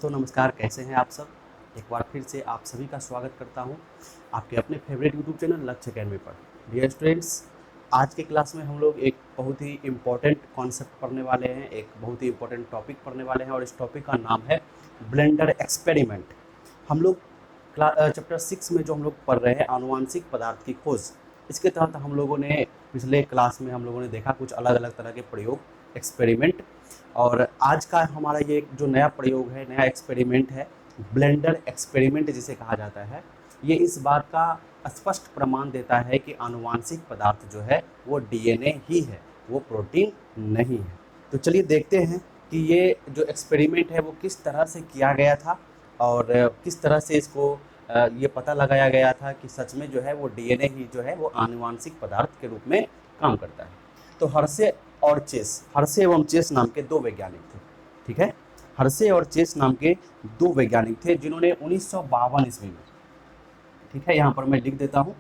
तो नमस्कार, कैसे हैं आप सब। एक बार फिर से आप सभी का स्वागत करता हूं आपके अपने फेवरेट यूट्यूब चैनल लक्ष्य अकेडमी पर। डियर स्टूडेंट्स, आज के क्लास में हम लोग एक बहुत ही इम्पोर्टेंट कॉन्सेप्ट पढ़ने वाले हैं, एक बहुत ही इम्पोर्टेंट टॉपिक पढ़ने वाले हैं और इस टॉपिक का नाम है ब्लेंडर एक्सपेरिमेंट। हम लोग चैप्टर 6 में जो हम लोग पढ़ रहे हैं आनुवांशिक पदार्थ की खोज, इसके तहत हम लोगों ने पिछले क्लास में हम लोगों ने देखा कुछ अलग अलग तरह के प्रयोग, एक्सपेरिमेंट। और आज का हमारा ये जो नया प्रयोग है, नया एक्सपेरिमेंट है, ब्लेंडर एक्सपेरिमेंट जिसे कहा जाता है, ये इस बात का स्पष्ट प्रमाण देता है कि आनुवांशिक पदार्थ जो है वो डीएनए ही है, वो प्रोटीन नहीं है। तो चलिए देखते हैं कि ये जो एक्सपेरिमेंट है वो किस तरह से किया गया था और किस तरह से इसको ये पता लगाया गया था कि सच में जो है वो डीएनए ही जो है वो आनुवांशिक पदार्थ के रूप में काम करता है। तो हर्शे एवं चेस नाम के दो वैज्ञानिक थे, ठीक है। हर्शे और चेस नाम के दो वैज्ञानिक थे जिन्होंने 1952 ईस्वी में, ठीक है, यहाँ पर मैं लिख देता हूँ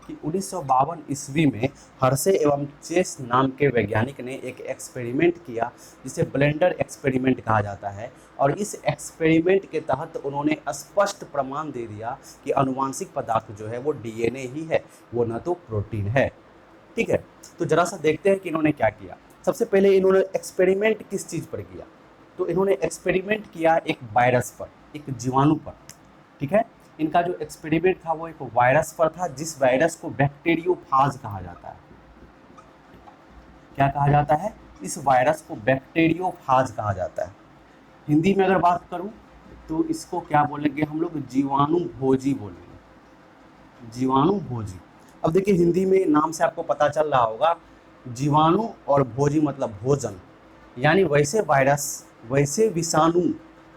कि 1952 ईस्वी में हर्शे एवं चेस नाम के वैज्ञानिक ने एक एक्सपेरिमेंट किया जिसे ब्लेंडर एक्सपेरिमेंट कहा जाता है। और इस एक्सपेरिमेंट के तहत उन्होंने स्पष्ट प्रमाण दे दिया कि आनुवांशिक पदार्थ जो है वो डीएनए ही है, वो न तो प्रोटीन है, ठीक है। तो जरा सा देखते हैं कि इन्होंने क्या किया। सबसे पहले इन्होंने एक्सपेरिमेंट किस चीज़ पर किया, तो इन्होंने एक्सपेरिमेंट किया एक वायरस पर, एक जीवाणु पर, ठीक है। इनका जो एक्सपेरिमेंट था वो एक वायरस पर था, जिस वायरस को बैक्टीरियोफाज कहा जाता है। क्या कहा जाता है? इस वायरस को बैक्टीरियोफाज कहा जाता है। हिंदी में अगर बात करूं तो इसको क्या बोलेंगे हम लोग? जीवाणु भोजी बोलेंगे, जीवाणु भोजी। अब देखिए हिंदी में नाम से आपको पता चल रहा होगा, जीवाणु और भोजी मतलब भोजन, यानी वैसे वायरस, वैसे विषाणु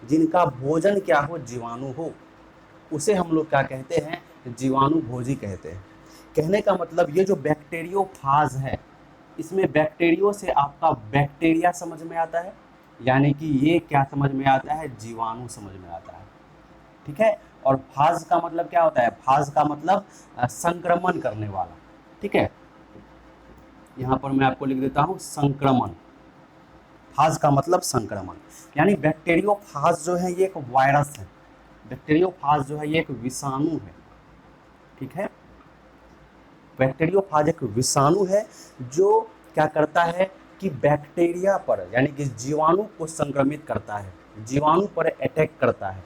जिनका भोजन क्या हो, जीवाणु हो, उसे हम लोग क्या कहते हैं? जीवाणु भोजी कहते हैं। कहने का मतलब ये जो बैक्टीरियोफाज है, इसमें बैक्टीरियो से आपका बैक्टीरिया समझ में आता है, यानी कि ये क्या समझ में आता है? जीवाणु समझ में आता है, ठीक है। और फाज का मतलब क्या होता है? फाज का मतलब संक्रमण करने वाला, ठीक है। यहाँ पर मैं आपको लिख देता हूँ संक्रमण। फाज का मतलब संक्रमण, यानी बैक्टीरियोफाज जो है ये एक वायरस है, बैक्टीरियोफाज जो है ये एक विषाणु है, ठीक है। बैक्टीरियोफाज एक विषाणु है जो क्या करता है कि बैक्टीरिया पर, यानी कि जीवाणु को संक्रमित करता है, जीवाणु पर अटैक करता है,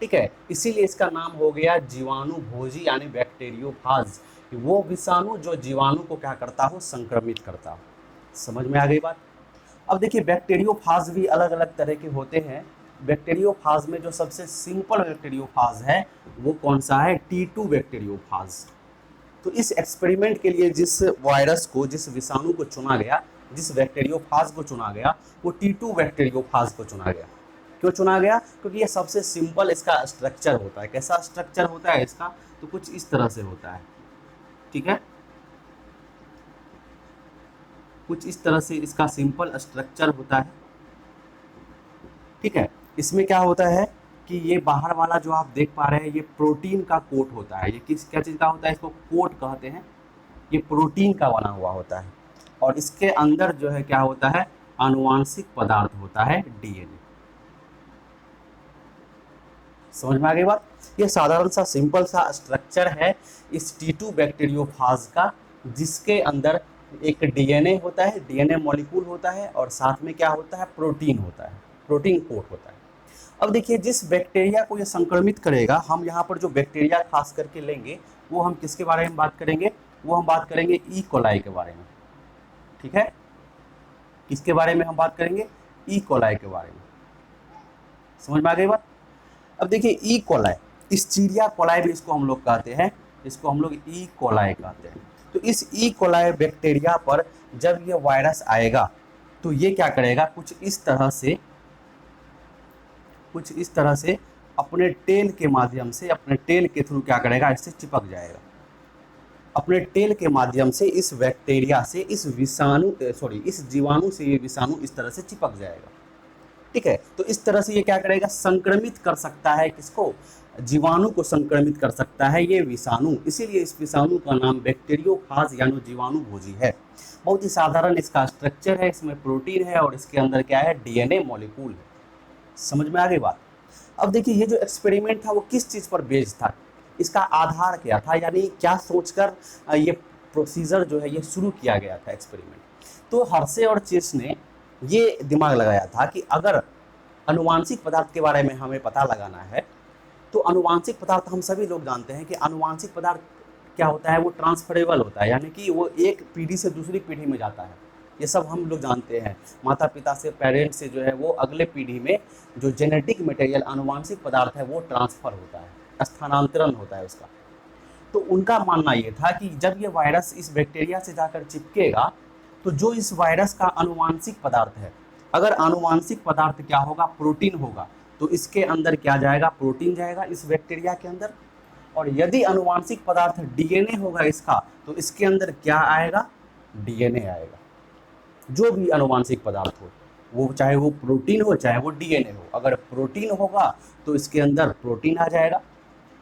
ठीक है। इसीलिए इसका नाम हो गया जीवाणु भोजी यानी बैक्टीरियोफाज, वो विषाणु जो जीवाणु को क्या करता हो? संक्रमित करता हो। समझ में आ गई बात। अब देखिए बैक्टीरियोफाज भी अलग अलग तरह के होते हैं। बैक्टीरियोफाज में जो सबसे सिंपल बैक्टीरियोफाज है वो कौन सा है? T2 bacteriophage. तो इस एक्सपेरिमेंट के लिए जिस वायरस को, जिस विषाणु को चुना गया, जिस बैक्टीरियोफाज को चुना गया, वो T2 बैक्टीरियोफाज को चुना गया। क्यों चुना गया? क्योंकि ये सबसे सिंपल इसका स्ट्रक्चर होता है। कैसा स्ट्रक्चर होता है इसका? तो कुछ इस तरह से होता है, ठीक है। कुछ इस तरह से इसका सिंपल स्ट्रक्चर होता है, ठीक है। इसमें क्या होता है कि ये बाहर वाला जो आप देख पा रहे हैं ये प्रोटीन का कोट होता है। ये क्या चीज़ का होता है? इसको कोट कहते हैं। ये प्रोटीन का बना हुआ होता है और इसके अंदर जो है क्या होता है? आनुवांशिक पदार्थ होता है, डीएनए। समझ में आ गई बात। ये साधारण सा सिंपल सा स्ट्रक्चर है इस T2 बैक्टीरियोफाज का, जिसके अंदर एक डीएनए होता है, डीएनए मॉलिक्यूल होता है और साथ में क्या होता है? प्रोटीन होता है, प्रोटीन कोट होता है। अब देखिए जिस बैक्टीरिया को ये संक्रमित करेगा, हम यहाँ पर जो बैक्टीरिया खास करके लेंगे वो हम किसके बारे में बात करेंगे? वो हम बात करेंगे ई कोलाई के बारे में, ठीक है। किसके बारे में हम बात करेंगे? ई कोलाई के बारे में। समझ में आ गई बात। अब देखिए ई कोलाई, इस चिड़िया कोलाई भी इसको हम लोग कहते हैं, इसको हम लोग ई कोलाई कहते हैं। तो इस ई कोलाई बैक्टीरिया पर जब ये वायरस आएगा तो ये क्या करेगा? कुछ इस तरह से अपने टेल के माध्यम से, अपने टेल के थ्रू क्या करेगा? इससे चिपक जाएगा। अपने टेल के माध्यम से इस बैक्टीरिया से, इस जीवाणु से ये विषाणु इस तरह से चिपक जाएगा, ठीक है। तो इस तरह से ये क्या करेगा? संक्रमित कर सकता है किसको? जीवाणु को संक्रमित कर सकता है ये विषाणु। इसीलिए इस विषाणु का नाम बैक्टीरियोफाज यानी जीवाणु भोजी है। बहुत ही साधारण इसका स्ट्रक्चर है, इसमें प्रोटीन है और इसके अंदर क्या है? डीएनए मॉलिक्यूल है। समझ में आ गई बात। अब देखिए ये जो एक्सपेरिमेंट था वो किस चीज़ पर बेस्ड था, इसका आधार क्या था, यानी क्या सोचकर ये प्रोसीजर जो है ये शुरू किया गया था एक्सपेरिमेंट। तो हर्शे और चेस ने ये दिमाग लगाया था कि अगर अनुवांशिक पदार्थ के बारे में हमें पता लगाना है, तो अनुवांशिक पदार्थ हम सभी लोग जानते हैं कि अनुवांशिक पदार्थ क्या होता है, वो ट्रांसफरेबल होता है, यानी कि वो एक पीढ़ी से दूसरी पीढ़ी में जाता है। ये सब हम लोग जानते हैं, माता पिता से, पेरेंट्स से जो है वो अगले पीढ़ी में जो जेनेटिक मटेरियल अनुवांशिक पदार्थ है वो ट्रांसफ़र होता है, स्थानांतरण होता है उसका। तो उनका मानना ये था कि जब ये वायरस इस बैक्टीरिया से जाकर चिपकेगा, तो जो इस वायरस का अनुवांशिक पदार्थ है, अगर अनुवांशिक पदार्थ क्या होगा, प्रोटीन होगा, तो इसके अंदर क्या जाएगा, प्रोटीन जाएगा इस बैक्टीरिया के अंदर। और यदि अनुवांशिक पदार्थ डीएनए होगा इसका, तो इसके अंदर क्या आएगा, डीएनए आएगा। जो भी अनुवांशिक पदार्थ हो, वो चाहे वो प्रोटीन हो चाहे वो डीएनए हो, अगर प्रोटीन होगा तो इसके अंदर प्रोटीन आ जाएगा।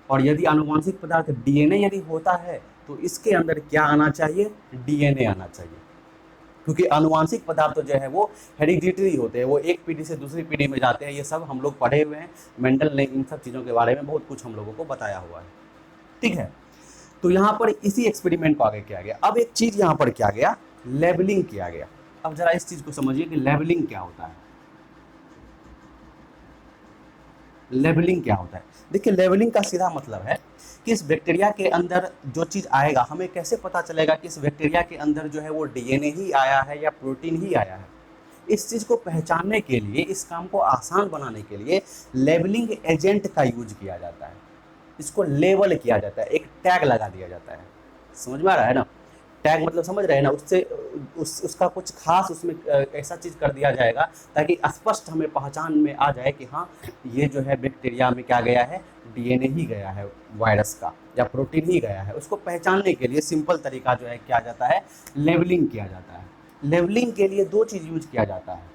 और यदि अनुवांशिक पदार्थ डीएनए यदि होता है, तो इसके अंदर क्या आना चाहिए, डीएनए आना चाहिए। क्योंकि अनुवांशिक पदार्थ जो है वो हेरिडिटरी होते हैं, वो एक पीढ़ी से दूसरी पीढ़ी में जाते हैं। ये सब हम लोग पढ़े हुए हैं, मेंडल ने इन सब चीज़ों के बारे में बहुत कुछ हम लोगों को बताया हुआ है, ठीक है। तो यहाँ पर इसी एक्सपेरिमेंट को आगे किया गया। अब एक चीज़ यहाँ पर किया गया, लेबलिंग किया गया। अब जरा इस चीज़ को समझिए कि लेबलिंग क्या होता है। लेबलिंग क्या होता है, देखिए लेबलिंग का सीधा मतलब है कि इस बैक्टीरिया के अंदर जो चीज़ आएगा, हमें कैसे पता चलेगा कि इस बैक्टीरिया के अंदर जो है वो डीएनए ही आया है या प्रोटीन ही आया है। इस चीज़ को पहचानने के लिए, इस काम को आसान बनाने के लिए लेबलिंग एजेंट का यूज किया जाता है। इसको लेबल किया जाता है, एक टैग लगा दिया जाता है। समझ में आ रहा है ना, टैग मतलब समझ रहे हैं ना, उससे उसका कुछ खास उसमें ऐसा चीज़ कर दिया जाएगा ताकि स्पष्ट हमें पहचान में आ जाए कि हाँ ये जो है बैक्टीरिया में क्या गया है, डीएनए ही गया है वायरस का, या प्रोटीन ही गया है। उसको पहचानने के लिए सिंपल तरीका जो है क्या जाता है, लेबलिंग किया जाता है। लेबलिंग के लिए दो चीज़ यूज किया जाता है,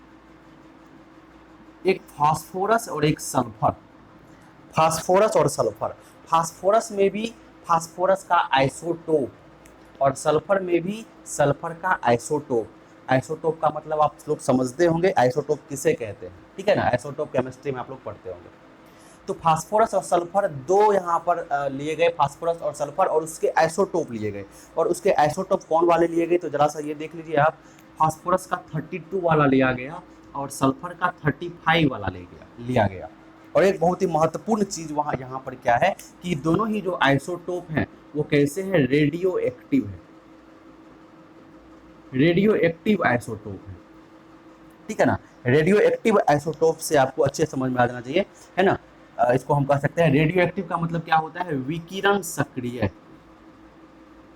एक फास्फोरस और एक सल्फर। फास्फोरस और सल्फर, फास्फोरस में भी फास्फोरस का आइसोटोप और सल्फर में भी सल्फर का आइसोटोप। आइसोटोप का मतलब आप लोग समझते होंगे, आइसोटोप किसे कहते हैं, ठीक है ना, आइसोटोप केमिस्ट्री में आप लोग पढ़ते होंगे। तो फास्फोरस और सल्फर दो यहाँ पर लिए गए, फास्फोरस और सल्फर, और उसके आइसोटोप लिए गए। और उसके आइसोटोप कौन वाले लिए गए, तो जरा सा ये देख लीजिए आप, फास्फोरस का 32 वाला लिया गया और सल्फर का 35 वाला लिया गया। और एक बहुत ही महत्वपूर्ण चीज़ वहाँ यहाँ पर क्या है कि दोनों ही जो आइसोटोप हैं वो कैसे हैं, रेडियो एक्टिव है, रेडियो एक्टिव आइसोटोप है, ठीक है ना। रेडियो एक्टिव आइसोटोप से आपको अच्छे समझ में आ जाना चाहिए, है ना। इसको हम कह सकते हैं, रेडियो एक्टिव का मतलब क्या होता है, विकिरण सक्रिय,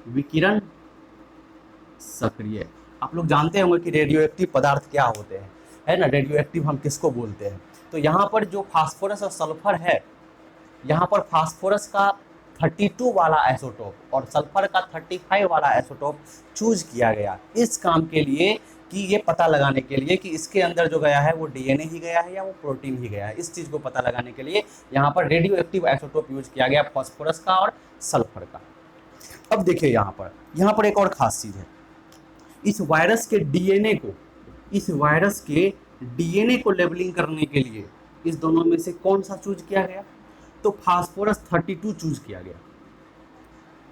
विकिरण सक्रिय। आप लोग जानते होंगे कि रेडियो एक्टिव पदार्थ क्या होते हैं, है ना, रेडियो एक्टिव हम किसको बोलते हैं। तो यहाँ पर जो फास्फोरस और सल्फर है, यहाँ पर फास्फोरस का 32 वाला आइसोटोप और सल्फर का 35 वाला आइसोटोप चूज किया गया इस काम के लिए कि ये पता लगाने के लिए कि इसके अंदर जो गया है वो डीएनए ही गया है या वो प्रोटीन ही गया है। इस चीज़ को पता लगाने के लिए यहाँ पर रेडियो एक्टिव आइसोटोप यूज किया गया, फास्फोरस का और सल्फर का। अब देखिए यहाँ पर एक और खास चीज़ है, इस वायरस के डीएनए को, इस वायरस के डीएनए को लेबलिंग करने के लिए इस दोनों में से कौन सा चूज किया गया, तो फास्फोरस 32 चूज किया गया।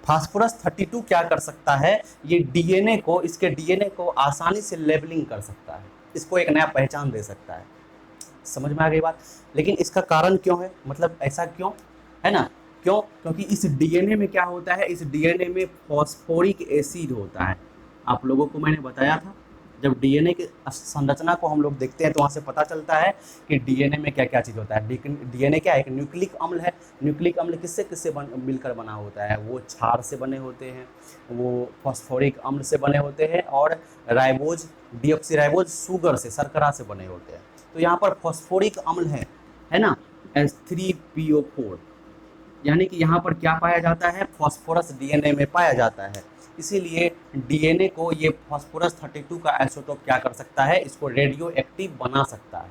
फास्फोरस 32 क्या कर सकता है, ये डीएनए को, इसके डीएनए को आसानी से लेबलिंग कर सकता है, इसको एक नया पहचान दे सकता है। समझ में आ गई बात। लेकिन इसका कारण क्यों है, मतलब ऐसा क्यों है ना, क्यों, क्योंकि इस डीएनए में क्या होता है, इस डीएनए में फॉस्फोरिक एसिड होता है। आप लोगों को मैंने बताया था, जब डीएनए की संरचना को हम लोग देखते हैं तो वहाँ से पता चलता है कि डीएनए में क्या क्या चीज़ होता है। डीएनए क्या है, एक न्यूक्लिक अम्ल है। न्यूक्लिक अम्ल किससे किससे मिलकर बना होता है, वो क्षार से बने होते हैं, वो फॉस्फोरिक अम्ल से बने होते हैं, और राइबोज, डीऑक्सीराइबोज शुगर से, शर्करा से बने होते हैं। तो यहाँ पर फॉस्फोरिक अम्ल है ना, H3PO4, यानी कि यहाँ पर क्या पाया जाता है, फॉस्फोरस डीएनए में पाया जाता है। इसीलिए डीएनए को ये फास्फोरस 32 का आइसोटोप क्या कर सकता है, इसको रेडियो एक्टिव बना सकता है,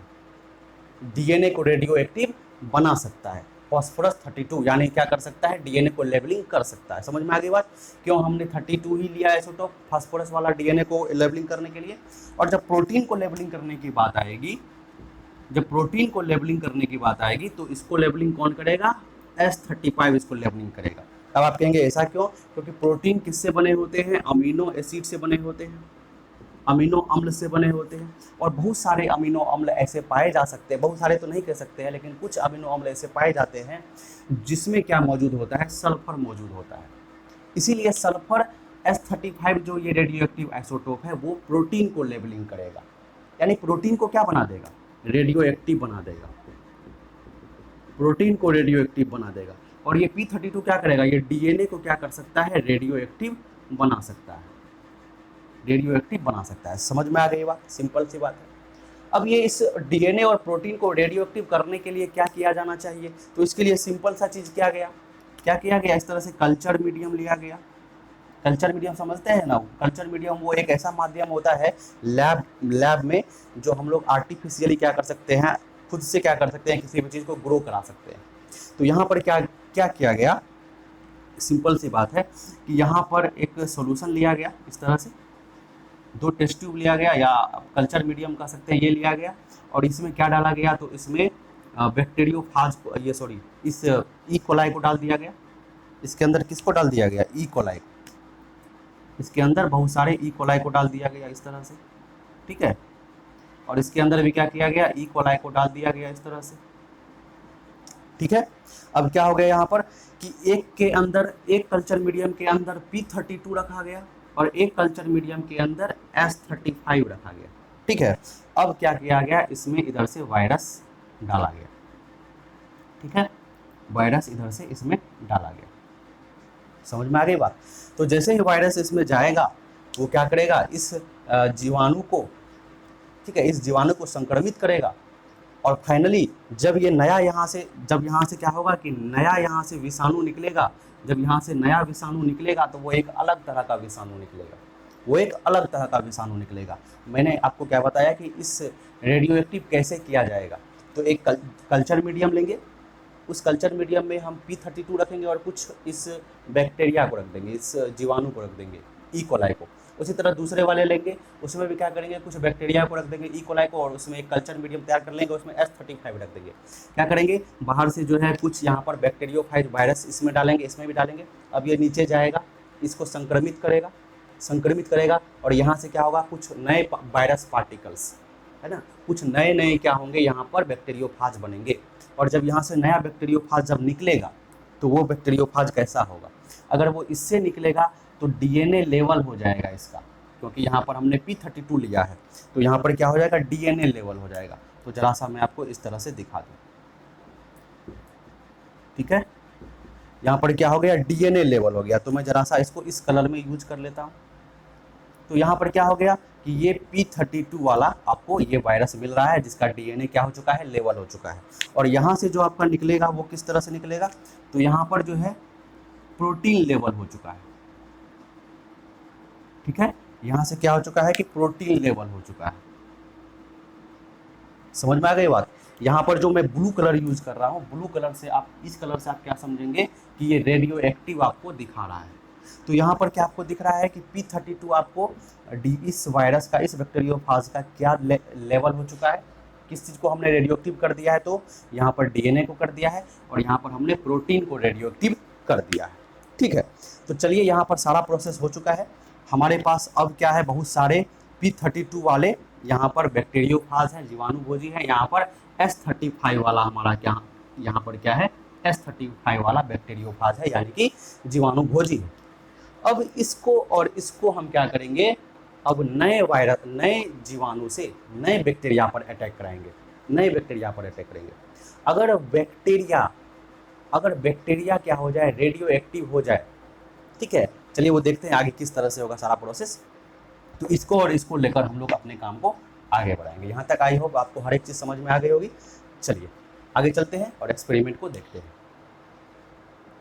डीएनए को रेडियो एक्टिव बना सकता है। फास्फोरस 32 यानी क्या कर सकता है, डीएनए को लेबलिंग कर सकता है। समझ में आ गई बात, क्यों हमने 32 ही लिया आइसोटोप फास्फोरस वाला डीएनए को लेबलिंग करने के लिए। और जब प्रोटीन को लेबलिंग करने की बात आएगी, जब प्रोटीन को लेबलिंग करने की बात आएगी तो इसको लेबलिंग कौन करेगा, S35 इसको लेबलिंग करेगा। अब आप कहेंगे ऐसा क्यों, क्योंकि प्रोटीन किससे बने होते हैं, अमीनो एसिड से बने होते हैं, अमीनो अम्ल से बने होते हैं। और बहुत सारे अमीनो अम्ल ऐसे पाए जा सकते हैं, बहुत सारे तो नहीं कह सकते हैं, लेकिन कुछ अमीनो अम्ल ऐसे पाए जाते हैं जिसमें क्या मौजूद होता है, सल्फर मौजूद होता है। इसीलिए सल्फर S35 जो ये रेडियो एक्टिव आइसोटोप है वो प्रोटीन को लेबलिंग करेगा, यानी प्रोटीन को क्या बना देगा, रेडियो एक्टिव बना देगा, प्रोटीन को रेडियो एक्टिव बना देगा। और ये P32 क्या करेगा, ये डीएनए को क्या कर सकता है, रेडियो एक्टिव बना सकता है, रेडियो एक्टिव बना सकता है। समझ में आ गई बात, सिंपल सी बात है। अब ये इस डीएनए और प्रोटीन को रेडियो एक्टिव करने के लिए क्या किया जाना चाहिए, तो इसके लिए सिंपल सा चीज़ क्या किया गया, इस तरह से कल्चर मीडियम लिया गया। कल्चर मीडियम समझते हैं ना, कल्चर मीडियम वो एक ऐसा माध्यम होता है लैब में जो हम लोग आर्टिफिशियली क्या कर सकते हैं, खुद से क्या कर सकते हैं, किसी भी चीज़ को ग्रो करा सकते हैं। तो यहाँ पर क्या किया गया, सिंपल सी बात है कि यहाँ पर एक सॉल्यूशन लिया गया, इस तरह से 2 टेस्ट ट्यूब लिया गया या कल्चर मीडियम कह सकते हैं, ये लिया गया। और इसमें क्या डाला गया, तो इसमें बैक्टीरियोफाज इस ई कोलाई को डाल दिया गया। इसके अंदर किसको डाल दिया गया, ई कोलाई, इसके अंदर बहुत सारे ई कोलाई को डाल दिया गया इस तरह से, ठीक है। और इसके अंदर भी क्या किया गया, ई कोलाई को डाल दिया गया इस तरह से, ठीक है। अब क्या हो गया यहाँ पर कि एक कल्चर मीडियम के अंदर P32 रखा गया और एक कल्चर मीडियम के अंदर S35 रखा गया, ठीक है। अब क्या किया गया, इसमें इधर से वायरस डाला गया, ठीक है, वायरस इधर से इसमें डाला गया। समझ में आ गई बात। तो जैसे ही वायरस इसमें जाएगा वो क्या करेगा, इस जीवाणु को, ठीक है, इस जीवाणु को संक्रमित करेगा। और फाइनली जब यहाँ से क्या होगा कि नया यहाँ से विषाणु निकलेगा, जब यहाँ से नया विषाणु निकलेगा तो वो एक अलग तरह का विषाणु निकलेगा, मैंने आपको क्या बताया कि इस रेडियो एक्टिव कैसे किया जाएगा। तो एक कल्चर मीडियम लेंगे, उस कल्चर मीडियम में हम P32 रखेंगे और कुछ इस बैक्टीरिया को रख देंगे, इस जीवाणु को रख देंगे, ई कोलाई को। उसी तरह दूसरे वाले लेंगे, उसमें भी क्या करेंगे, कुछ बैक्टीरिया को रख देंगे, ई कोलाई को, और उसमें एक कल्चर मीडियम तैयार कर लेंगे, उसमें S35 रख देंगे। क्या करेंगे, बाहर से जो है कुछ यहाँ पर बैक्टीरियोफाइज वायरस इसमें डालेंगे, इसमें भी डालेंगे। अब ये नीचे जाएगा, इसको संक्रमित करेगा और यहाँ से क्या होगा, कुछ नए वायरस पार्टिकल्स, है ना, कुछ नए क्या होंगे, यहाँ पर बैक्टीरियोफाज बनेंगे। और जब यहाँ से नया बैक्टीरियोफाज जब निकलेगा तो वो बैक्टीरियोफाज कैसा होगा, अगर वो इससे निकलेगा तो डीएनए लेवल हो जाएगा इसका, क्योंकि यहाँ पर हमने P32 लिया है तो यहाँ पर क्या हो जाएगा, डीएनए लेवल हो जाएगा। तो जरा सा मैं आपको इस तरह से दिखा दूँ, ठीक है। यहाँ पर क्या हो गया, डीएनए लेवल हो गया। तो मैं जरा सा इसको इस कलर में यूज कर लेता हूँ। तो यहाँ पर क्या हो गया कि ये P32 वाला आपको ये वायरस मिल रहा है जिसका डीएनए क्या हो चुका है, लेवल हो चुका है। और यहाँ से जो आपका निकलेगा वो किस तरह से निकलेगा, तो यहाँ पर जो है प्रोटीन लेवल हो चुका है, ठीक है। यहाँ से क्या हो चुका है कि प्रोटीन लेवल हो चुका है। समझ में आ गई बात। यहाँ पर जो मैं ब्लू कलर यूज कर रहा हूँ, ब्लू कलर से आप, इस कलर से आप क्या समझेंगे कि ये रेडियो एक्टिव आपको दिखा रहा है। तो यहाँ पर क्या आपको दिख रहा है कि P32 आपको इस वायरस का, इस बैक्टीरियोफाज का क्या लेवल हो चुका है, किस चीज़ को हमने रेडियो एक्टिव कर दिया है, तो यहाँ पर डीएनए को कर दिया है और यहाँ पर हमने प्रोटीन को रेडियो एक्टिव कर दिया है, ठीक है। तो चलिए यहाँ पर सारा प्रोसेस हो चुका है हमारे पास। अब क्या है, बहुत सारे P32 वाले यहाँ पर बैक्टीरियोफाज हैं, जीवाणुभोजी हैं। यहाँ पर S35 वाला हमारा क्या, यहाँ पर क्या है, S35 वाला बैक्टीरियोफाज है, यानी कि जीवाणुभोजी है। अब इसको और इसको हम क्या करेंगे, अब नए वायरस, नए जीवाणु से नए बैक्टीरिया पर अटैक करेंगे। अगर बैक्टीरिया क्या हो जाए, रेडियो एक्टिव हो जाए, ठीक है। चलिए वो देखते हैं आगे किस तरह से होगा सारा प्रोसेस। तो इसको और इसको लेकर हम लोग अपने काम को आगे बढ़ाएंगे। यहाँ तक आई होप आपको हर एक चीज़ समझ में आ गई होगी। चलिए आगे चलते हैं और एक्सपेरिमेंट को देखते हैं।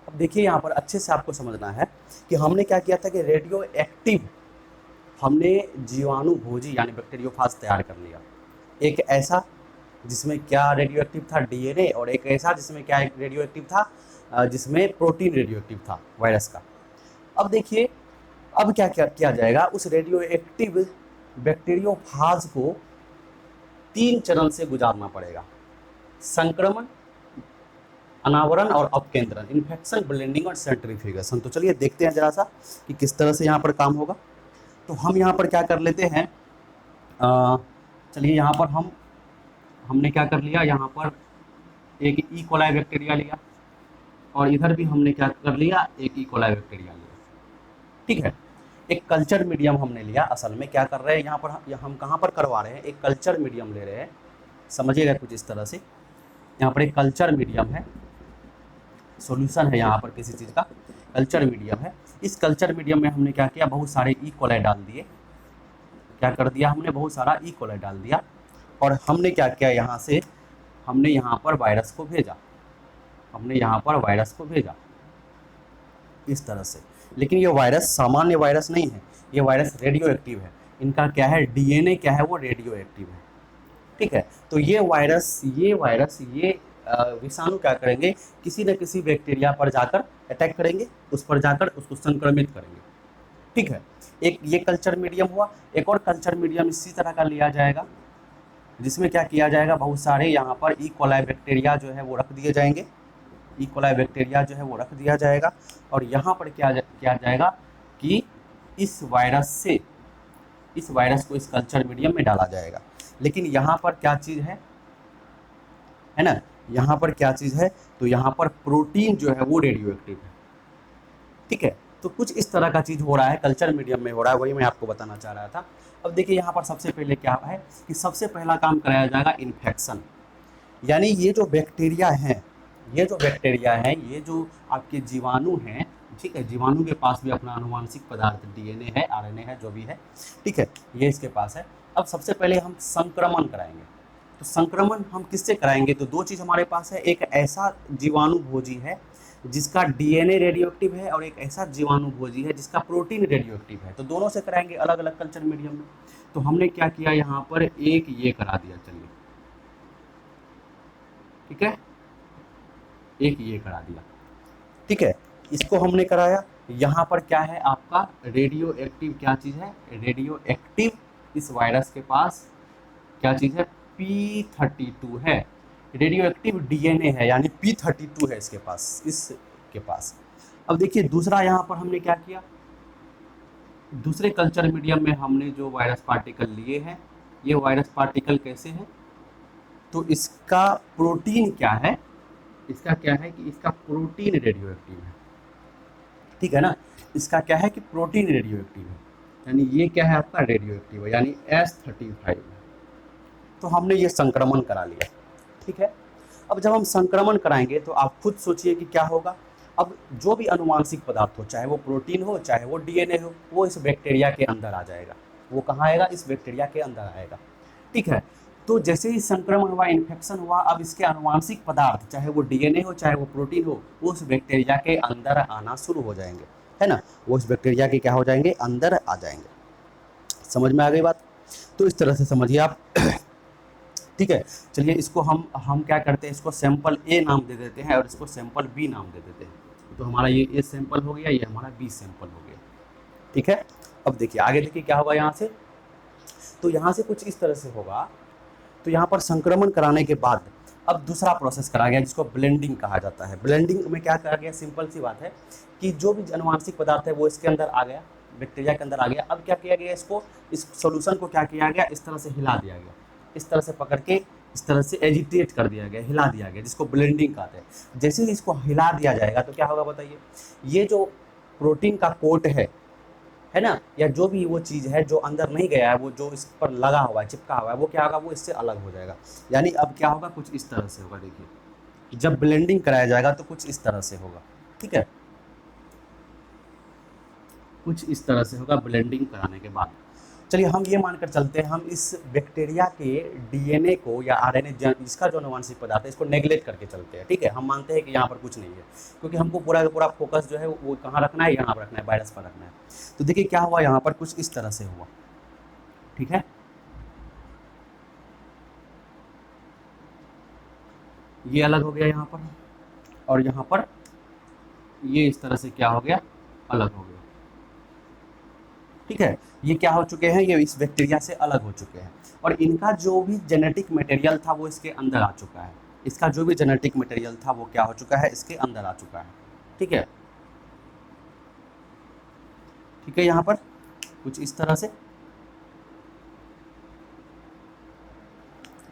अब देखिए यहाँ पर अच्छे से आपको समझना है कि हमने क्या किया था कि रेडियो एक्टिव हमने जीवाणु भोजी यानी बैक्टीरियोफाज तैयार कर लिया। एक ऐसा जिसमें क्या रेडियो एक्टिव था, डीएनए, और एक ऐसा जिसमें क्या रेडियो एक्टिव था, जिसमें प्रोटीन रेडियो एक्टिव था, वायरस का। अब देखिए अब क्या किया जाएगा, उस रेडियो एक्टिव बैक्टीरियोफाज को 3 चरण से गुजारना पड़ेगा: संक्रमण, अनावरण और अपकेंद्रण, इन्फेक्शन, ब्लेंडिंग और सेंट्रीफ्यूगेशन। तो चलिए देखते हैं जरा सा कि किस तरह से यहाँ पर काम होगा। तो हम यहाँ पर क्या कर लेते हैं, चलिए यहाँ पर हमने क्या कर लिया, यहाँ पर एक ई कोलाई बैक्टीरिया लिया और इधर भी हमने क्या कर लिया, एक ई कोलाई बैक्टीरिया लिया। ठीक है, एक कल्चर मीडियम हमने लिया। असल में क्या कर रहे हैं यहाँ पर, हम कहाँ पर करवा रहे हैं, एक कल्चर मीडियम ले रहे हैं। समझिएगा कुछ इस तरह से, यहाँ पर एक कल्चर मीडियम है, सॉल्यूशन है यहाँ पर किसी चीज़ का, कल्चर मीडियम है। इस कल्चर मीडियम में हमने क्या किया, बहुत सारे ई कोलाई डाल दिए। क्या कर दिया हमने, बहुत सारा ई कोलाई डाल दिया और हमने क्या किया, यहाँ से हमने यहाँ पर वायरस को भेजा, हमने यहाँ पर वायरस को भेजा इस तरह से। लेकिन ये वायरस सामान्य वायरस नहीं है, ये वायरस रेडियो एक्टिव है। इनका क्या है, डीएनए क्या है, वो रेडियो एक्टिव है। ठीक है, तो ये वायरस ये विषाणु क्या करेंगे, किसी न किसी बैक्टीरिया पर जाकर अटैक करेंगे, उस पर जाकर उसको संक्रमित करेंगे। ठीक है, एक ये कल्चर मीडियम हुआ। एक और कल्चर मीडियम इसी तरह का लिया जाएगा, जिसमें क्या किया जाएगा, बहुत सारे यहाँ पर ई कोलाई बैक्टीरिया जो है वो रख दिए जाएंगे, ई कोलाई बैक्टीरिया जो है वो रख दिया जाएगा। और यहाँ पर क्या जाएगा कि इस वायरस को इस कल्चर मीडियम में डाला जाएगा। लेकिन यहाँ पर क्या चीज़ है ना, यहाँ पर क्या चीज़ है, तो यहाँ पर प्रोटीन जो है वो रेडियो एक्टिव है। ठीक है, तो कुछ इस तरह का चीज़ हो रहा है, कल्चर मीडियम में हो रहा है, वही मैं आपको बताना चाह रहा था। अब देखिए यहाँ पर सबसे पहले क्या है कि सबसे पहला काम कराया जाएगा इन्फेक्शन, यानी ये जो बैक्टीरिया हैं, ये जो आपके जीवाणु हैं, ठीक है, जीवाणु के पास भी अपना आनुवांशिक पदार्थ डीएनए है, आरएनए है, जो भी है, ठीक है, ये इसके पास है। अब सबसे पहले हम संक्रमण कराएंगे। तो संक्रमण हम किससे कराएंगे, तो 2 चीज़ हमारे पास है, एक ऐसा जीवाणु भोजी है जिसका डीएनए रेडियो एक्टिव है और एक ऐसा जीवाणु भोजी है जिसका प्रोटीन रेडियो एक्टिव है। तो दोनों से कराएंगे अलग अलग कल्चर मीडियम में। तो हमने क्या किया, यहाँ पर एक ये करा दिया, चलिए ठीक है, एक ये करा दिया। ठीक है, इसको हमने कराया। यहाँ पर क्या है आपका रेडियो एक्टिव, क्या चीज़ है, रेडियो एक्टिव, इस वायरस के पास क्या चीज़ है, P32 है, रेडियो एक्टिव डीएनए है, यानी P32 है इसके पास। अब देखिए दूसरा यहाँ पर हमने क्या किया, दूसरे कल्चर मीडियम में हमने जो वायरस पार्टिकल लिए हैं, ये वायरस पार्टिकल कैसे हैं, तो इसका प्रोटीन क्या है, इसका क्या है कि इसका प्रोटीन रेडियो एक्टिव है। ठीक है ना, इसका क्या है कि प्रोटीन रेडियो एक्टिव है, यानी ये क्या है आपका रेडियो एक्टिव है, यानी S35 है। तो हमने ये संक्रमण करा लिया। ठीक है, अब जब हम संक्रमण कराएंगे तो आप खुद सोचिए कि क्या होगा। अब जो भी अनुवांशिक पदार्थ हो, चाहे वो प्रोटीन हो चाहे वो डीएनए हो, वो इस बैक्टीरिया के अंदर आ जाएगा। वो कहाँ आएगा, इस बैक्टीरिया के अंदर आएगा। ठीक है, तो जैसे ही संक्रमण हुआ, इन्फेक्शन हुआ, अब इसके अनुवांशिक पदार्थ, चाहे वो डीएनए हो चाहे वो प्रोटीन हो, वो उस बैक्टीरिया के अंदर आना शुरू हो जाएंगे, है ना, वो उस बैक्टीरिया के क्या हो जाएंगे, अंदर आ जाएंगे। समझ में आ गई बात? तो इस तरह से समझिए आप। ठीक है, चलिए इसको हम क्या करते हैं, इसको सैंपल ए नाम दे देते हैं और इसको सैंपल बी नाम दे देते हैं। तो हमारा ये ए सैंपल हो गया, ये हमारा बी सैंपल हो गया। ठीक है, अब देखिए आगे देखिए क्या होगा यहाँ से। तो यहाँ से कुछ इस तरह से होगा। तो यहाँ पर संक्रमण कराने के बाद अब दूसरा प्रोसेस करा गया जिसको ब्लेंडिंग कहा जाता है। ब्लेंडिंग में क्या करा गया, सिंपल सी बात है कि जो भी अनुवांशिक पदार्थ है वो इसके अंदर आ गया, बैक्टीरिया के अंदर आ गया। अब क्या किया गया, इसको, इस सॉल्यूशन को क्या किया गया, इस तरह से हिला दिया गया, इस तरह से पकड़ के इस तरह से एजिटेट कर दिया गया, हिला दिया गया, जिसको ब्लेंडिंग कहते हैं। जैसे ही इसको हिला दिया जाएगा तो क्या होगा बताइए, ये जो प्रोटीन का कोट है ना, या जो भी वो चीज़ है जो अंदर नहीं गया है, वो जो इस पर लगा हुआ है, चिपका हुआ है, वो क्या होगा, वो इससे अलग हो जाएगा। यानी अब क्या होगा, कुछ इस तरह से होगा। देखिए जब ब्लेंडिंग कराया जाएगा तो कुछ इस तरह से होगा। ठीक है, कुछ इस तरह से होगा ब्लेंडिंग कराने के बाद। चलिए हम ये मानकर चलते हैं, हम इस बैक्टीरिया के डीएनए को या आरएनए, इसका जो अनुवांशिक पदार्थ है, इसको नेग्लेक्ट करके चलते हैं। ठीक है, हम मानते हैं कि यहाँ पर कुछ नहीं है, क्योंकि हमको पूरा का पूरा फोकस जो है वो कहाँ रखना है, यहाँ पर रखना है, वायरस पर रखना है। तो देखिए क्या हुआ, यहाँ पर कुछ इस तरह से हुआ। ठीक है, ये अलग हो गया यहाँ पर, और यहाँ पर ये इस तरह से क्या हो गया, अलग हो गया। ठीक है, ये क्या हो चुके हैं, ये इस बैक्टीरिया से अलग हो चुके हैं। और इनका जो भी जेनेटिक मटेरियल था वो इसके अंदर आ चुका है। इसका जो भी जेनेटिक मटेरियल था वो क्या हो चुका है, इसके अंदर आ चुका है। ठीक है, ठीक है, यहाँ पर कुछ इस तरह से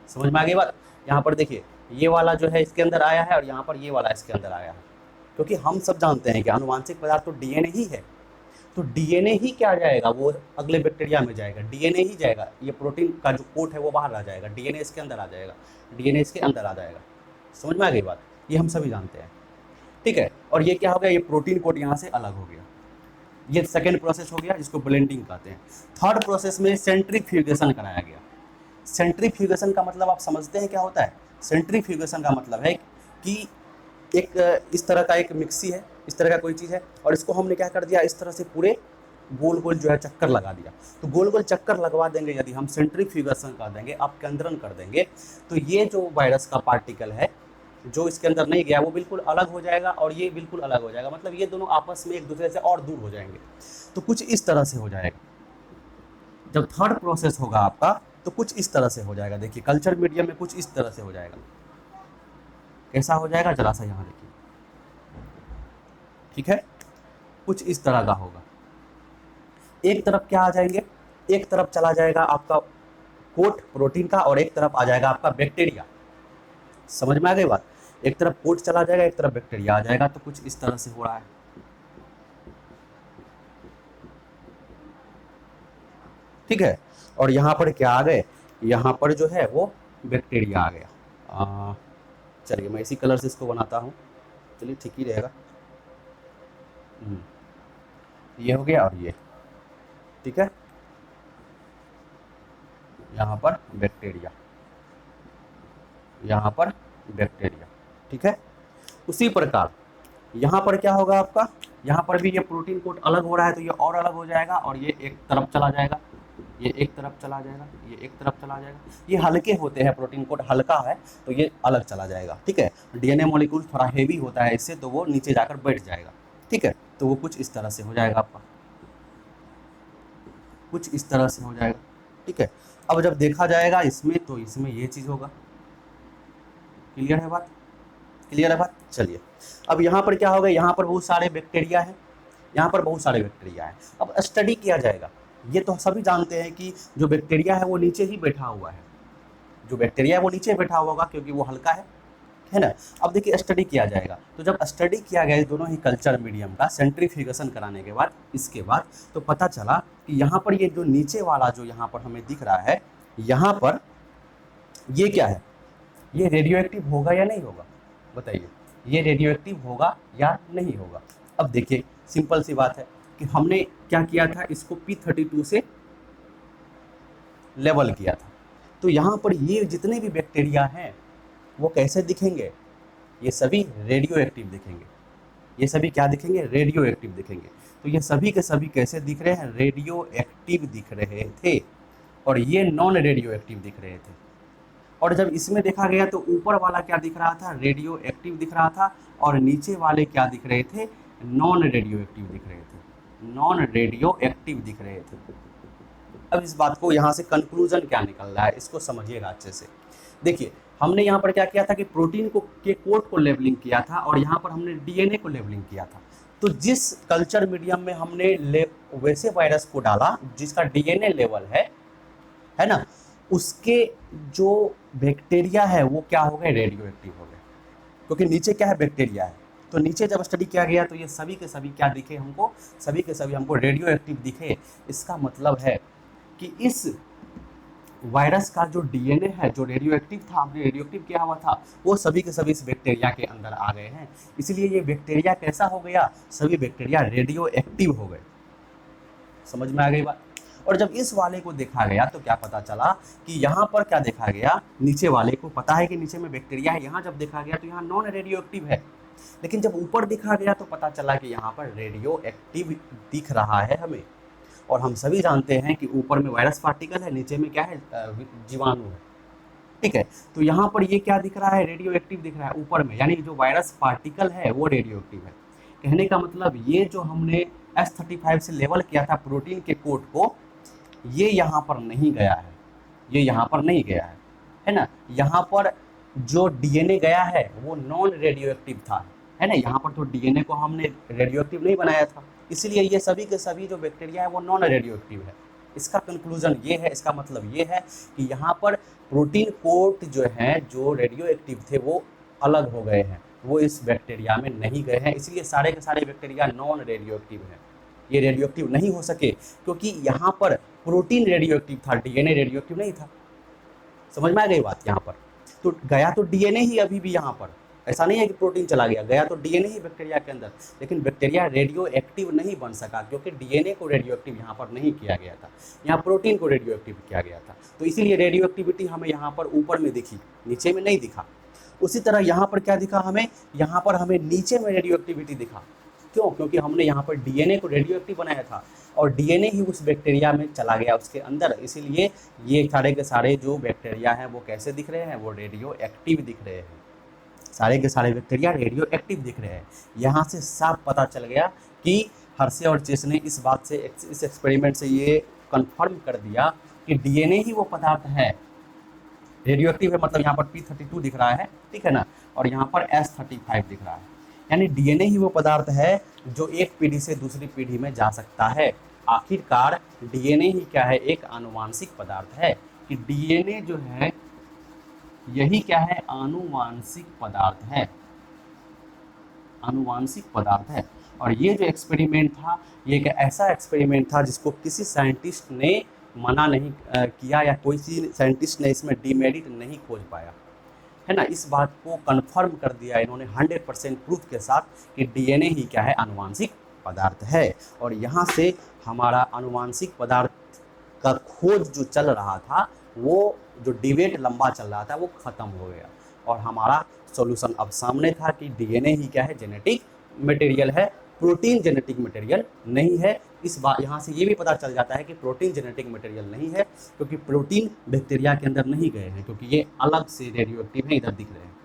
समझ में आ गई बात। यहाँ पर देखिए ये वाला जो है इसके अंदर आया है और यहाँ पर ये वाला इसके अंदर आया है, क्योंकि हम सब जानते हैं कि आनुवांशिक पदार्थ तो डीएनए ही है। तो डीएनए ही क्या जाएगा, वो अगले बैक्टीरिया में जाएगा, डीएनए ही जाएगा। ये प्रोटीन का जो कोट है वो बाहर आ जाएगा, डीएनए इसके अंदर आ जाएगा, डीएनए इसके अंदर आ जाएगा। समझ में आ गई बात, ये हम सभी जानते हैं। ठीक है, और ये क्या हो गया, ये प्रोटीन कोट यहाँ से अलग हो गया। ये सेकेंड प्रोसेस हो गया, जिसको ब्लेंडिंग कहते हैं। थर्ड प्रोसेस में सेंट्रीफ्यूगेशन कराया गया। सेंट्रीफ्यूगेशन का मतलब आप समझते हैं क्या होता है। सेंट्रीफ्यूगेशन का मतलब है कि एक इस तरह का एक मिक्सी है, इस तरह का कोई चीज़ है, और इसको हमने क्या कर दिया, इस तरह से पूरे गोल गोल जो है चक्कर लगा दिया। तो गोल गोल चक्कर लगवा देंगे यदि हम, सेंट्रीफ्यूगेशन कर देंगे, अपकेंद्रण कर देंगे, तो ये जो वायरस का पार्टिकल है जो इसके अंदर नहीं गया वो बिल्कुल अलग हो जाएगा और ये बिल्कुल अलग हो जाएगा। मतलब ये दोनों आपस में एक दूसरे से और दूर हो जाएंगे। तो कुछ इस तरह से हो जाएगा। जब थर्ड प्रोसेस होगा आपका तो कुछ इस तरह से हो जाएगा। देखिए कल्चर मीडियम में कुछ इस तरह से हो जाएगा। कैसा हो जाएगा, जरा सा यहाँ देखिए, ठीक है, कुछ इस तरह का होगा। एक तरफ क्या आ जाएंगे, एक तरफ चला जाएगा आपका कोट प्रोटीन का और एक तरफ आ जाएगा आपका बैक्टीरिया। समझ में आ गई बात, एक तरफ कोट चला जाएगा, एक तरफ बैक्टीरिया आ जाएगा। तो कुछ इस तरह से हो रहा है। ठीक है, और यहाँ पर क्या आ गए, यहाँ पर जो है वो बैक्टीरिया आ गया। चलिए मैं इसी कलर से इसको बनाता हूँ, चलिए ठीक ही रहेगा। ये हो गया और ये, ठीक है, यहाँ पर बैक्टीरिया, यहाँ पर बैक्टीरिया। ठीक है, उसी प्रकार यहाँ पर क्या होगा आपका, यहाँ पर भी ये प्रोटीन कोट अलग हो रहा है तो ये और अलग हो जाएगा और ये एक तरफ चला जाएगा, ये एक तरफ चला जाएगा, ये एक तरफ चला जाएगा। ये हल्के होते हैं, प्रोटीन कोट हल्का है तो ये अलग चला जाएगा। ठीक है, डीएनए मॉलिक्यूल थोड़ा हेवी होता है इससे, तो वो नीचे जाकर बैठ जाएगा। ठीक है, तो वो कुछ इस तरह से हो जाएगा आपका, कुछ इस तरह से हो जाएगा। ठीक है, अब जब देखा जाएगा इसमें तो इसमें ये चीज़ होगा। क्लियर है बात, क्लियर है बात। चलिए अब यहाँ पर क्या होगा, यहाँ पर बहुत सारे बैक्टीरिया हैं, यहाँ पर बहुत सारे बैक्टीरिया हैं। अब स्टडी किया जाएगा। ये तो सभी जानते हैं कि जो बैक्टीरिया है वो नीचे ही बैठा हुआ है, जो बैक्टीरिया है वो नीचे बैठा हुआ होगा क्योंकि वो हल्का है ना। अब देखिए स्टडी किया जाएगा। तो जब स्टडी किया गया दोनों ही कल्चर मीडियम का सेंट्रीफ्यूगेशन कराने के बाद, इसके बाद तो पता चला कि यहाँ पर ये जो नीचे वाला जो यहाँ पर हमें दिख रहा है, यहाँ पर ये क्या है, ये रेडियो एक्टिव होगा या नहीं होगा, बताइए, ये रेडियो एक्टिव होगा या नहीं होगा। अब देखिए सिंपल सी बात है कि हमने क्या किया था, इसको P32 से लेवल किया था। तो यहाँ पर ये जितने भी बैक्टीरिया हैं वो कैसे दिखेंगे, ये सभी रेडियो एक्टिव दिखेंगे। ये सभी क्या दिखेंगे, रेडियो एक्टिव दिखेंगे। तो ये सभी के सभी कैसे दिख रहे हैं, रेडियो एक्टिव दिख रहे थे और ये नॉन रेडियो एक्टिव दिख रहे थे। और जब इसमें देखा गया तो ऊपर वाला क्या दिख रहा था, रेडियो एक्टिव दिख रहा था, और नीचे वाले क्या दिख रहे थे, नॉन रेडियो एक्टिव दिख रहे थे, नॉन रेडियो एक्टिव दिख रहे थे। अब इस बात को यहाँ से कंक्लूजन क्या निकल रहा है, इसको समझिएगा अच्छे से। देखिए हमने यहाँ पर क्या किया था कि प्रोटीन को के कोट को लेबलिंग किया था और यहाँ पर हमने डीएनए को लेबलिंग किया था। तो जिस कल्चर मीडियम में हमने वैसे वायरस को डाला जिसका डीएनए लेवल है ना, उसके जो बैक्टीरिया है वो क्या हो गए, रेडियो एक्टिव हो गए, क्योंकि नीचे क्या है, बैक्टीरिया है। तो नीचे जब स्टडी किया गया तो ये सभी के सभी क्या दिखे हमको, सभी के सभी हमको रेडियो एक्टिव दिखे। इसका मतलब है कि इस वायरस का जो डीएनए है जो रेडियो एक्टिव था, हमने रेडियो एक्टिव किया हुआ था, वो सभी के सभी इस बैक्टीरिया के अंदर आ गए हैं। इसलिए ये बैक्टीरिया कैसा हो गया, सभी बैक्टीरिया रेडियो एक्टिव हो गए। समझ में आ गई बात। और जब इस वाले को देखा गया तो क्या पता चला कि यहाँ पर क्या देखा गया, नीचे वाले को पता है कि नीचे में बैक्टीरिया है, यहाँ जब देखा गया तो यहाँ नॉन रेडियो एक्टिव है। लेकिन जब ऊपर देखा गया तो पता चला कि यहाँ पर रेडियो एक्टिव दिख रहा है हमें। और हम सभी जानते हैं कि ऊपर में वायरस पार्टिकल है, नीचे में क्या है, जीवाणु है। ठीक है, तो यहाँ पर ये क्या दिख रहा है, रेडियो एक्टिव दिख रहा है ऊपर में, यानी जो वायरस पार्टिकल है वो रेडियो एक्टिव है। कहने का मतलब ये जो हमने S35 से लेवल किया था प्रोटीन के कोट को, ये यहाँ पर नहीं गया है, ये यहाँ पर नहीं गया है ना। यहाँ पर जो डीएनए गया है वो नॉन रेडियो एक्टिव था, है ना। यहाँ पर तो डीएनए को हमने रेडियो एक्टिव नहीं बनाया था, इसलिए ये सभी के सभी जो बैक्टीरिया है वो नॉन रेडियो एक्टिव है। इसका कंक्लूजन ये है, इसका मतलब ये है कि यहाँ पर प्रोटीन कोट जो है, जो रेडियो एक्टिव थे वो अलग हो गए हैं, वो इस बैक्टीरिया में नहीं गए हैं, इसलिए सारे के सारे बैक्टीरिया नॉन रेडियो एक्टिव हैं। ये रेडियो एक्टिव नहीं हो सके क्योंकि यहाँ पर प्रोटीन रेडियो एक्टिव था, डीएनए रेडियो एक्टिव नहीं था। समझ में आ गई बात। यहाँ पर तो गया तो डीएनए ही अभी भी, यहाँ पर ऐसा नहीं है कि प्रोटीन चला गया, गया तो डीएनए ही बैक्टीरिया के अंदर, लेकिन बैक्टीरिया रेडियो एक्टिव नहीं बन सका क्योंकि डीएनए को रेडियो एक्टिव यहाँ पर नहीं किया गया था, यहाँ प्रोटीन को रेडियो एक्टिव किया गया था। तो इसीलिए रेडियो एक्टिविटी हमें यहाँ पर ऊपर में दिखी, नीचे में नहीं दिखा। उसी तरह यहाँ पर क्या दिखा हमें, यहाँ पर हमें नीचे में रेडियो एक्टिविटी दिखा। क्यों? क्योंकि हमने यहाँ पर डीएनए को रेडियो एक्टिव बनाया था और डीएनए ही उस बैक्टीरिया में चला गया उसके अंदर, इसीलिए ये सारे के सारे जो बैक्टीरिया हैं वो कैसे दिख रहे हैं, वो रेडियो एक्टिव दिख रहे हैं। सारे के सारे बैक्टीरिया रेडियो एक्टिव दिख रहे हैं। यहाँ से साफ पता चल गया कि हर्शे और चेस ने इस बात से, इस एक्सपेरिमेंट से ये कंफर्म कर दिया कि डीएनए ही वो पदार्थ है, रेडियो एक्टिव है। मतलब यहाँ पर P32 दिख रहा है, ठीक है ना, और यहाँ पर S35 दिख रहा है, यानी डीएनए ही वो पदार्थ है जो एक पीढ़ी से दूसरी पीढ़ी में जा सकता है। आखिरकार डीएनए ही क्या है, एक आनुवांशिक पदार्थ है। कि डीएनए जो है यही क्या है, आनुवांशिक पदार्थ है, आनुवांशिक पदार्थ है। और ये जो एक्सपेरिमेंट था, ये एक ऐसा एक्सपेरिमेंट था जिसको किसी साइंटिस्ट ने मना नहीं किया, या कोई सी साइंटिस्ट ने इसमें डीमेरिट नहीं खोज पाया, है ना। इस बात को कंफर्म कर दिया इन्होंने 100% प्रूफ के साथ कि डीएनए ही क्या है, आनुवांशिक पदार्थ है। और यहाँ से हमारा आनुवांशिक पदार्थ का खोज जो चल रहा था, वो जो डिबेट लंबा चल रहा था, वो ख़त्म हो गया और हमारा सॉल्यूशन अब सामने था कि डीएनए ही क्या है, जेनेटिक मटेरियल है, प्रोटीन जेनेटिक मटेरियल नहीं है। इस बात यहाँ से ये भी पता चल जाता है कि प्रोटीन जेनेटिक मटेरियल नहीं है क्योंकि प्रोटीन बैक्टीरिया के अंदर नहीं गए हैं, क्योंकि ये अलग से रेडियो एक्टिव है, इधर दिख रहे हैं।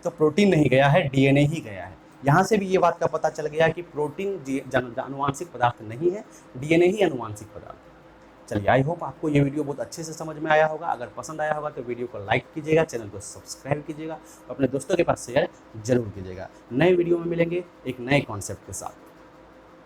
तो प्रोटीन नहीं गया है, डीएनए ही गया है। यहाँ से भी ये बात का पता चल गया कि प्रोटीन आनुवांशिक पदार्थ नहीं है, डीएनए ही आनुवांशिक पदार्थ। चलिए, आई होप आपको ये वीडियो बहुत अच्छे से समझ में आया होगा। अगर पसंद आया होगा तो वीडियो को लाइक कीजिएगा, चैनल को सब्सक्राइब कीजिएगा और अपने दोस्तों के पास शेयर जरूर कीजिएगा। नए वीडियो में मिलेंगे एक नए कॉन्सेप्ट के साथ।